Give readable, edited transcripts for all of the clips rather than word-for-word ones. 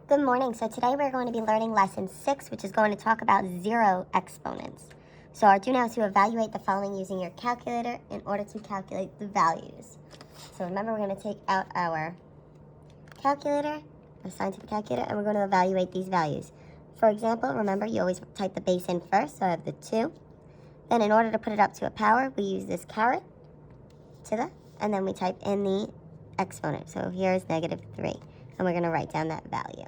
Good morning. So today we're going to be learning lesson 6, which is going to talk about zero exponents. So our do now is to evaluate the following using your calculator in order to calculate the values. So remember, we're going to take out our calculator, assign to the calculator, and we're going to evaluate these values. For example, remember, you always type the base in first, so I have the 2. Then in order to put it up to a power, we use this caret to the, and then we type in the exponent. So here is -3. And we're going to write down that value.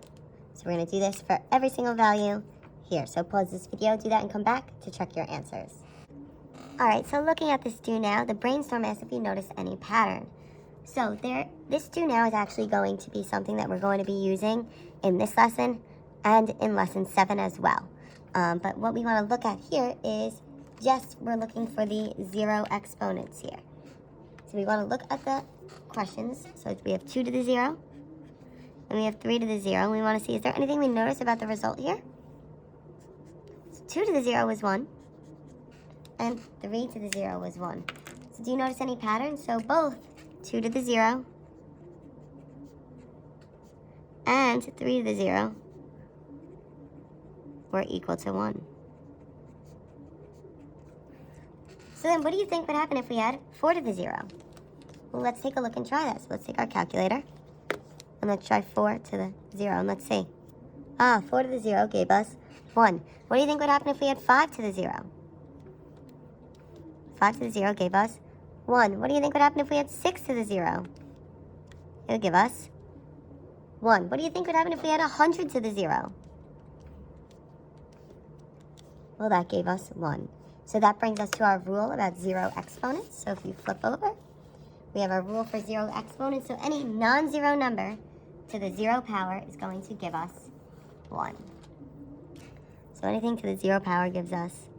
So we're going to do this for every single value here. So pause this video, do that, and come back to check your answers. Alright, so looking at this do now, the brainstorm asks if you notice any pattern. So this do now is actually going to be something that we're going to be using in this lesson and in lesson 7 as well. But what we want to look at here is we're looking for the zero exponents here. So we want to look at the questions. So we have 2 to the 0. And we have 3 to the 0. And we want to see, is there anything we notice about the result here? So 2 to the 0 was 1. And 3 to the 0 was 1. So do you notice any patterns? So both 2 to the 0 and 3 to the 0 were equal to 1. So then what do you think would happen if we had 4 to the 0? Well, let's take a look and try this. Let's take our calculator. And let's try 4 to the 0, and let's see. 4 to the 0 gave us 1. What do you think would happen if we had 5 to the 0? 5 to the 0 gave us 1. What do you think would happen if we had 6 to the 0? It would give us 1. What do you think would happen if we had 100 to the 0? Well, that gave us 1. So that brings us to our rule about zero exponents. So if you flip over, we have our rule for zero exponents. So any non-zero number to the 0 power is going to give us 1. So anything to the 0 power gives us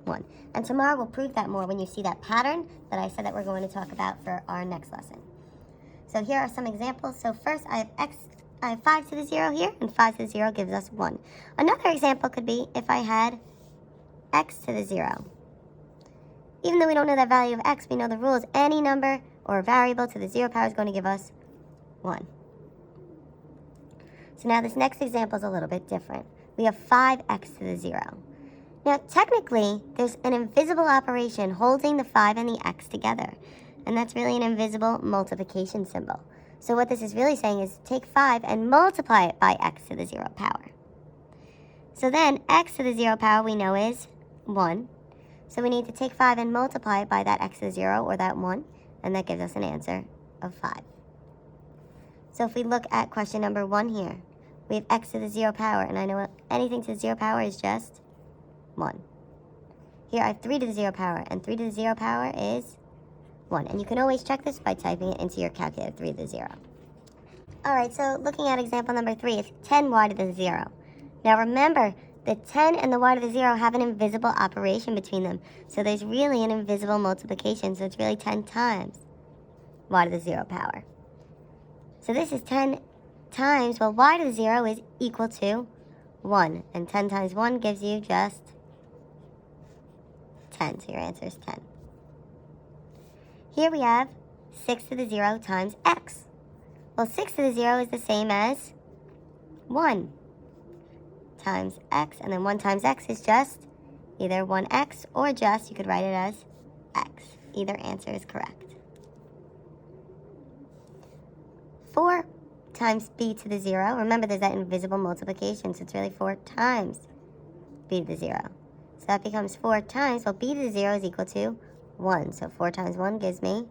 1. And tomorrow we'll prove that more when you see that pattern that I said that we're going to talk about for our next lesson. So here are some examples. So first I have 5 to the 0 here, and 5 to the 0 gives us 1. Another example could be if I had x to the 0. Even though we don't know that value of x, we know the rule is any number or variable to the 0 power is going to give us 1. So now this next example is a little bit different. We have 5x to the 0. Now technically, there's an invisible operation holding the 5 and the x together. And that's really an invisible multiplication symbol. So what this is really saying is take 5 and multiply it by x to the 0 power. So then x to the 0 power we know is 1. So we need to take 5 and multiply it by that x to the 0 or that 1. And that gives us an answer of 5. So if we look at question number 1 here, we have x to the 0 power, and I know anything to the 0 power is just 1. Here I have 3 to the 0 power, and 3 to the 0 power is 1. And you can always check this by typing it into your calculator, 3 to the 0. Alright, so looking at example number 3, it's 10y to the 0. Now remember, the 10 and the y to the 0 have an invisible operation between them. So there's really an invisible multiplication. So it's really 10 times y to the 0 power. So this is 10 times, well, y to the 0 is equal to 1. And 10 times 1 gives you just 10. So your answer is 10. Here we have 6 to the 0 times x. Well, 6 to the 0 is the same as 1 times x, and then 1 times x is just either 1x or just, you could write it as x. Either answer is correct. 4 times b to the 0. Remember, there's that invisible multiplication, so it's really 4 times b to the 0. So that becomes 4 times, well, b to the 0 is equal to 1. So 4 times 1 gives me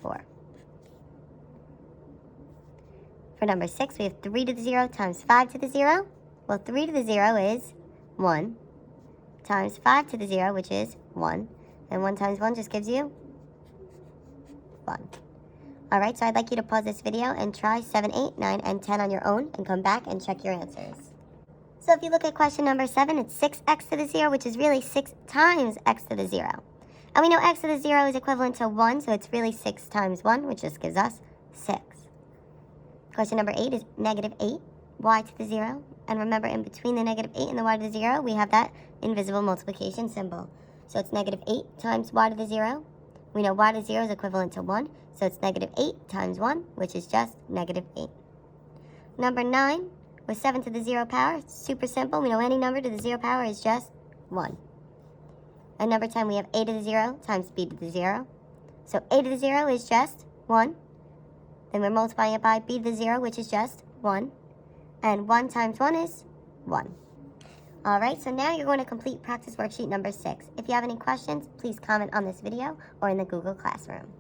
4. For number 6, we have 3 to the 0 times 5 to the 0. Well, 3 to the 0 is 1 times 5 to the 0, which is 1. And 1 times 1 just gives you 1. All right, so I'd like you to pause this video and try 7, 8, 9, and 10 on your own and come back and check your answers. So if you look at question number 7, it's 6x to the 0, which is really 6 times x to the 0. And we know x to the 0 is equivalent to 1, so it's really 6 times 1, which just gives us 6. Question number 8 is -8 y to the 0. And remember, in between the -8 and the y to the 0, we have that invisible multiplication symbol. So it's -8 times y to the 0. We know y to the 0 is equivalent to 1, so it's -8 times 1, which is just -8. number 9 with 7 to the 0 power. It's super simple. We know any number to the 0 power is just 1. And number 10, we have a to the 0 times b to the 0. So a to the 0 is just 1. Then we're multiplying it by b to the 0, which is just 1. And 1 times 1 is 1. All right, so now you're going to complete practice worksheet number 6. If you have any questions, please comment on this video or in the Google Classroom.